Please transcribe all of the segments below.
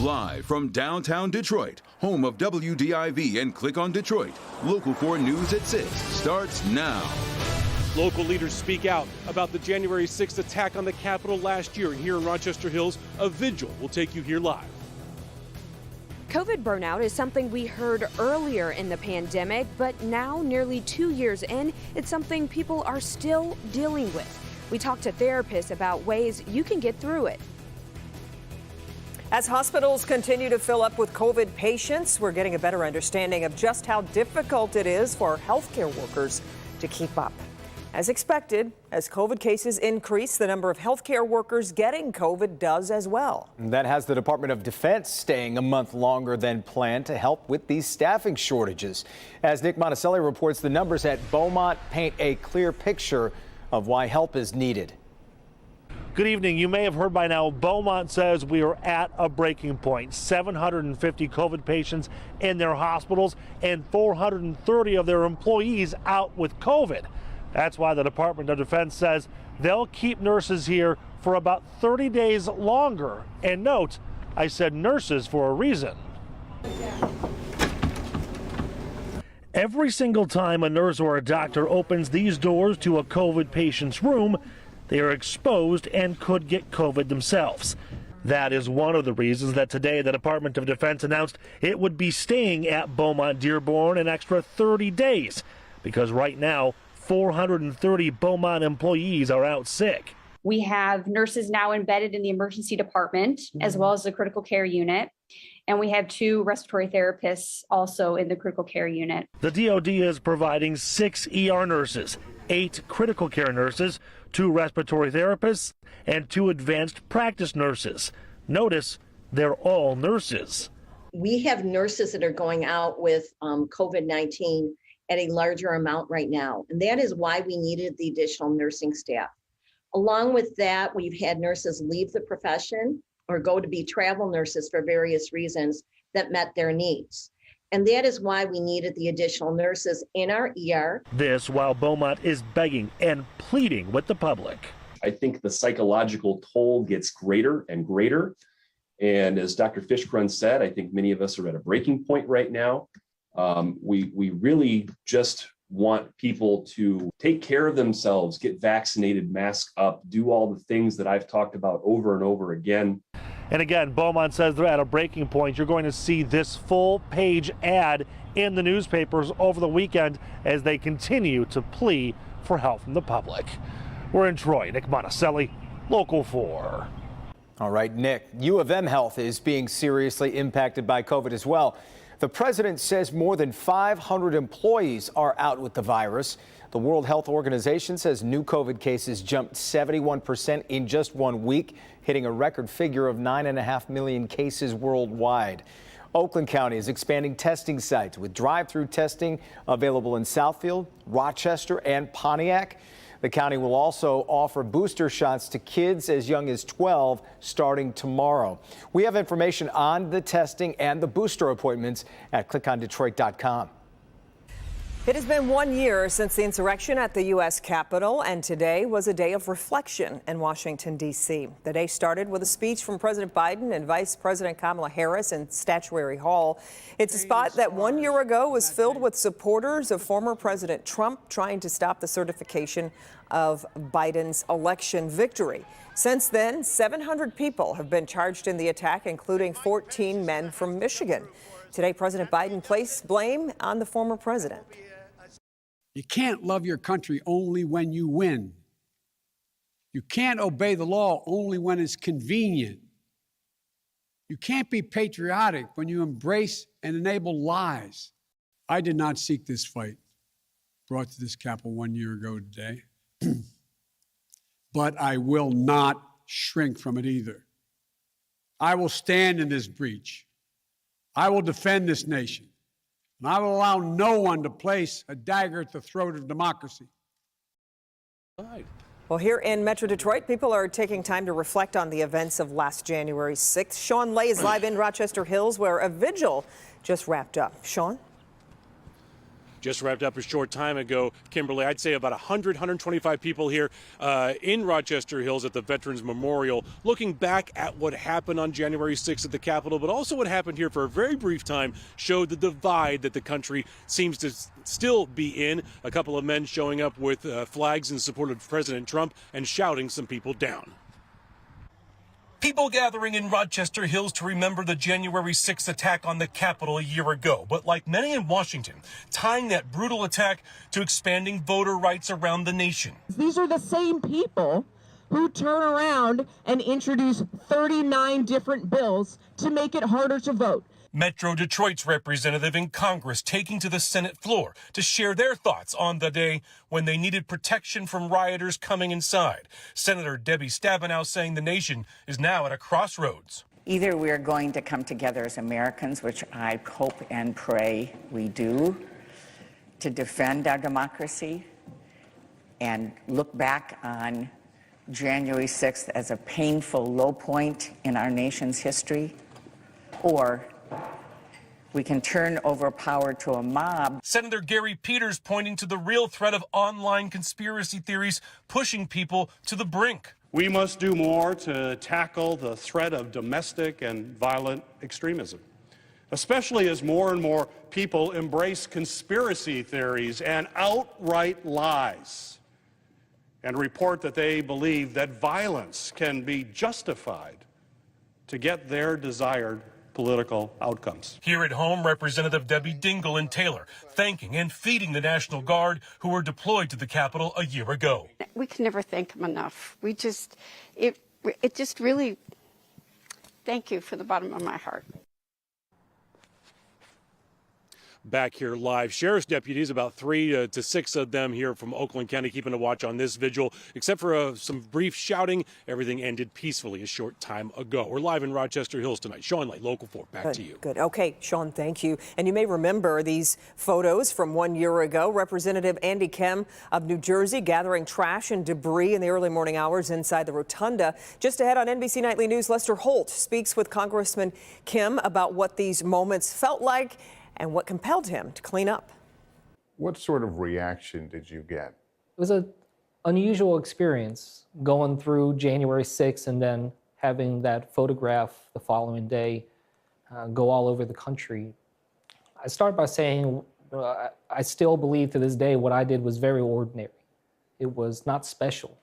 Live from downtown Detroit, home of WDIV and Click on Detroit, Local 4 News at 6 starts now. Local leaders speak out about the January 6th attack on the Capitol last year. And here in Rochester Hills, a vigil will take you here live. COVID burnout is something we heard earlier in the pandemic, but now, nearly 2 years in, it's something people are still dealing with. We talked to therapists about ways you can get through it. As hospitals continue to fill up with COVID patients, we're getting a better understanding of just how difficult it is for healthcare workers to keep up. As expected, as COVID cases increase, the number of healthcare workers getting COVID does as well. That has the Department of Defense staying a month longer than planned to help with these staffing shortages. As Nick Monticelli reports, the numbers at Beaumont paint a clear picture of why help is needed. Good evening. You may have heard by now, Beaumont says we are at a breaking point. 750 COVID patients in their hospitals and 430 of their employees out with COVID. That's why the Department of Defense says they'll keep nurses here for about 30 days longer. And note, I said nurses for a reason. Every single time a nurse or a doctor opens these doors to a COVID patient's room, they are exposed and could get COVID themselves. That is one of the reasons that today the Department of Defense announced it would be staying at Beaumont Dearborn an extra 30 days, because right now 430 Beaumont employees are out sick. We have nurses now embedded in the emergency department as well as the critical care unit. And we have 2 respiratory therapists also in the critical care unit. The DOD is providing 6 ER nurses, 8 critical care nurses, 2 respiratory therapists, and 2 advanced practice nurses. Notice, they're all nurses. We have nurses that are going out with COVID-19 at a larger amount right now. And that is why we needed the additional nursing staff. Along with that, we've had nurses leave the profession or go to be travel nurses for various reasons that met their needs. And that is why we needed the additional nurses in our ER. This while Beaumont is begging and pleading with the public. I think the psychological toll gets greater and greater. And as Dr. Fishgrun said, I think many of us are at a breaking point right now. We really just want people to take care of themselves, get vaccinated, mask up, do all the things that I've talked about over and over again. And again, Beaumont says they're at a breaking point. You're going to see this full page ad in the newspapers over the weekend as they continue to plea for help from the public. We're in Troy. Nick Monticelli, Local 4. All right, Nick, U of M Health is being seriously impacted by COVID as well. The president says more than 500 employees are out with the virus. The World Health Organization says new COVID cases jumped 71% in just 1 week, hitting a record figure of 9.5 million cases worldwide. Oakland County is expanding testing sites with drive-through testing available in Southfield, Rochester, and Pontiac. The county will also offer booster shots to kids as young as 12 starting tomorrow. We have information on the testing and the booster appointments at clickondetroit.com. It has been 1 year since the insurrection at the U.S. Capitol, and today was a day of reflection in Washington, D.C. The day started with a speech from President Biden and Vice President Kamala Harris in Statuary Hall. It's a spot that 1 year ago was filled with supporters of former President Trump trying to stop the certification of Biden's election victory. Since then, 700 people have been charged in the attack, including 14 men from Michigan. Today, President Biden placed blame on the former president. You can't love your country only when you win. You can't obey the law only when it's convenient. You can't be patriotic when you embrace and enable lies. I did not seek this fight brought to this Capitol 1 year ago today, but I will not shrink from it either. I will stand in this breach. I will defend this nation. And I will allow no one to place a dagger at the throat of democracy. Well, here in Metro Detroit, people are taking time to reflect on the events of last January 6th. Sean Lay is live in Rochester Hills, where a vigil just wrapped up. Sean? just wrapped up a short time ago. Kimberly, I'd say about 100, 125 people here in Rochester Hills at the Veterans Memorial, looking back at what happened on January 6th at the Capitol, but also what happened here for a very brief time showed the divide that the country seems to still be in. A couple of men showing up with flags in support of President Trump and shouting some people down. People gathering in Rochester Hills to remember the January 6th attack on the Capitol a year ago. But like many in Washington, tying that brutal attack to expanding voter rights around the nation. These are the same people who turn around and introduce 39 different bills to make it harder to vote. Metro Detroit's representative in Congress taking to the Senate floor to share their thoughts on the day when they needed protection from rioters coming inside. Senator Debbie Stabenow saying the nation is now at a crossroads. Either we're going to come together as Americans, which I hope and pray we do, to defend our democracy and look back on January 6th as a painful low point in our nation's history, or we can turn over power to a mob. Senator Gary Peters pointing to the real threat of online conspiracy theories pushing people to the brink. We must do more to tackle the threat of domestic and violent extremism, especially as more and more people embrace conspiracy theories and outright lies and report that they believe that violence can be justified to get their desired political outcomes. Here at home, Representative Debbie Dingell in Taylor thanking and feeding the National Guard who were deployed to the Capitol a year ago. We can never thank them enough. It just really, thank you from the bottom of my heart. Back here live, sheriff's deputies, about 3 to 6 of them here from Oakland County, keeping a watch on this vigil. Except for some brief shouting, everything ended peacefully a short time ago. We're live in Rochester Hills tonight. Sean Lay, Local 4, back to you. Good. Okay, Sean, thank you. And you may remember these photos from 1 year ago. Representative Andy Kim of New Jersey gathering trash and debris in the early morning hours inside the rotunda. Just ahead on NBC Nightly News, Lester Holt speaks with Congressman Kim about what these moments felt like and what compelled him to clean up. What sort of reaction did you get? It was an unusual experience going through January 6th and then having that photograph the following day go all over the country. I start by saying I still believe to this day what I did was very ordinary. It was not special.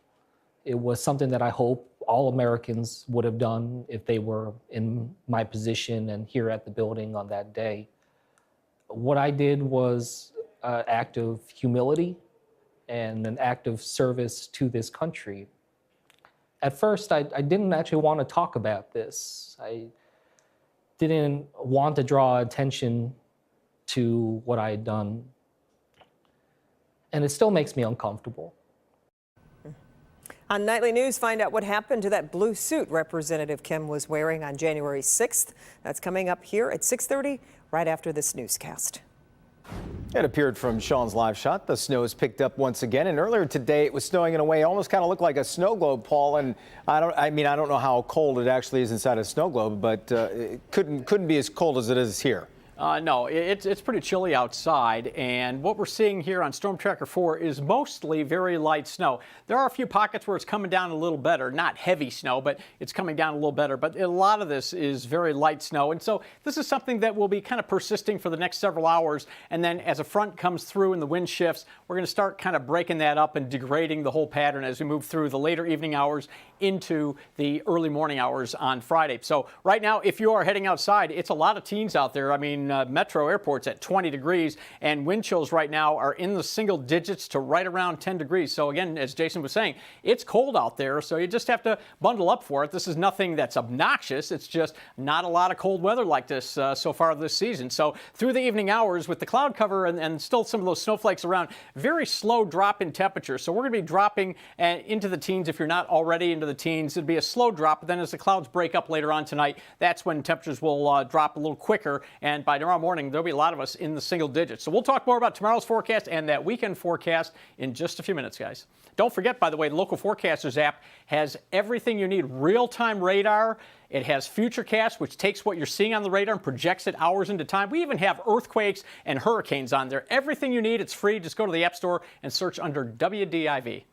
It was something that I hope all Americans would have done if they were in my position and here at the building on that day. What I did was an act of humility and an act of service to this country. At first, I didn't actually want to talk about this. I didn't want to draw attention to what I had done. And it still makes me uncomfortable. On Nightly News, find out what happened to that blue suit Representative Kim was wearing on January 6th. That's coming up here at 6:30, right after this newscast. It appeared from Sean's live shot. The snow has picked up once again, and earlier today it was snowing in a way almost kind of looked like a snow globe, Paul. And I don't know how cold it actually is inside a snow globe, but it couldn't be as cold as it is here. No, it's pretty chilly outside, and what we're seeing here on Storm Tracker 4 is mostly very light snow. There are a few pockets where it's coming down a little better, not heavy snow, but it's coming down a little better. But a lot of this is very light snow, and so this is something that will be kind of persisting for the next several hours. And then as a front comes through and the wind shifts, we're going to start kind of breaking that up and degrading the whole pattern as we move through the later evening hours into the early morning hours on Friday. So right now, if you are heading outside, it's a lot of teens out there. I mean, Metro Airport's at 20 degrees, and wind chills right now are in the single digits to right around 10 degrees. So again, as Jason was saying, it's cold out there, so you just have to bundle up for it. This is nothing that's obnoxious. It's just not a lot of cold weather like this so far this season. So through the evening hours with the cloud cover and still some of those snowflakes around, very slow drop in temperature. So we're going to be dropping into the teens if you're not already into into the teens. It'll be a slow drop, but then as the clouds break up later on tonight, that's when temperatures will drop a little quicker. And by tomorrow morning, there'll be a lot of us in the single digits. So we'll talk more about tomorrow's forecast and that weekend forecast in just a few minutes, guys. Don't forget, by the way, the Local Forecasters app has everything you need. Real-time radar. It has Futurecast, which takes what you're seeing on the radar and projects it hours into time. We even have earthquakes and hurricanes on there. Everything you need, it's free. Just go to the App Store and search under WDIV.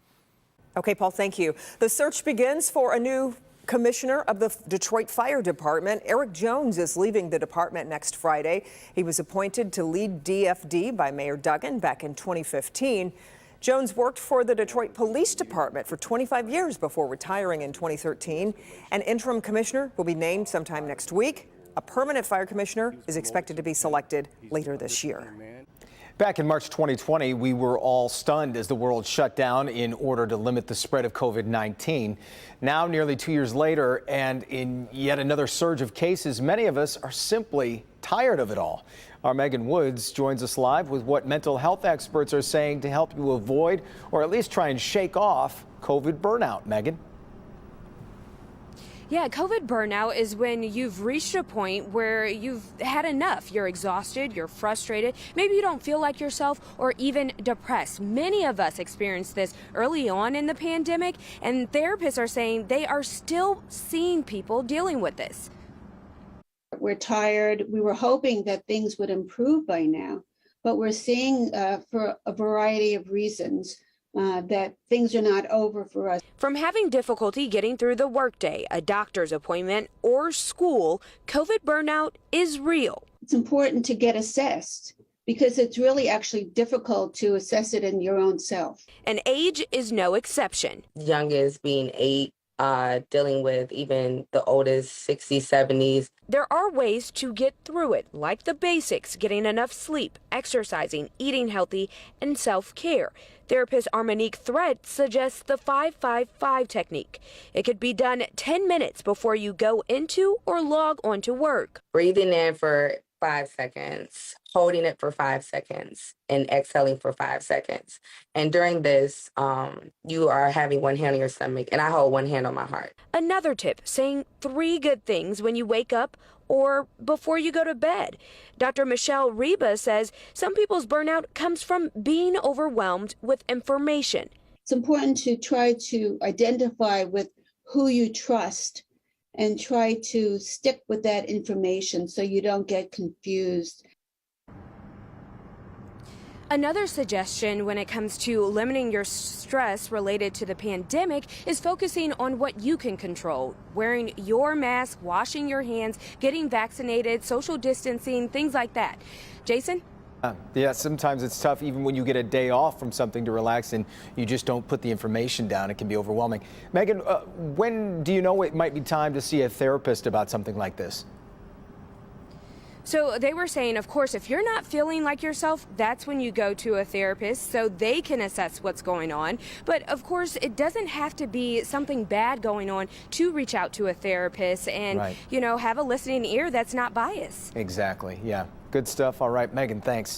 Okay, Paul, thank you. The search begins for a new commissioner of the Detroit Fire Department. Eric Jones is leaving the department next Friday. He was appointed to lead DFD by Mayor Duggan back in 2015. Jones worked for the Detroit Police Department for 25 years before retiring in 2013. An interim commissioner will be named sometime next week. A permanent fire commissioner is expected to be selected later this year. Back in March 2020, we were all stunned as the world shut down in order to limit the spread of COVID-19. Now, nearly 2 years later, and in yet another surge of cases, many of us are simply tired of it all. Our Megan Woods joins us live with what mental health experts are saying to help you avoid, or at least try and shake off, COVID burnout. Megan? Yeah, COVID burnout is when you've reached a point where you've had enough. You're exhausted, you're frustrated, maybe you don't feel like yourself, or even depressed. Many of us experienced this early on in the pandemic, and therapists are saying they are still seeing people dealing with this. We're tired. We were hoping that things would improve by now, but we're seeing for a variety of reasons that things are not over for us. From having difficulty getting through the workday, a doctor's appointment, or school, COVID burnout is real. It's important to get assessed because it's really actually difficult to assess it in your own self. And age is no exception. Youngest being 8. Dealing with even the oldest 60s, 70s. There are ways to get through it, like the basics, getting enough sleep, exercising, eating healthy, and self-care. Therapist Armonique Thread suggests the 5-5-5 technique. It could be done 10 minutes before you go into or log on to work. Breathing in for 5 seconds, holding it for 5 seconds, and exhaling for 5 seconds. And during this, you are having one hand on your stomach, and I hold one hand on my heart. Another tip, saying 3 good things when you wake up or before you go to bed. Dr. Michelle Reba says some people's burnout comes from being overwhelmed with information. It's important to try to identify with who you trust and try to stick with that information so you don't get confused. Another suggestion when it comes to limiting your stress related to the pandemic is focusing on what you can control. Wearing your mask, washing your hands, getting vaccinated, social distancing, things like that. Jason? Yeah, sometimes it's tough even when you get a day off from something to relax and you just don't put the information down. It can be overwhelming. Megan, when do you know it might be time to see a therapist about something like this? So they were saying, of course, if you're not feeling like yourself, that's when you go to a therapist so they can assess what's going on. But of course, it doesn't have to be something bad going on to reach out to a therapist and, you know, have a listening ear that's not biased. Exactly. Yeah. Good stuff. All right, Megan, thanks.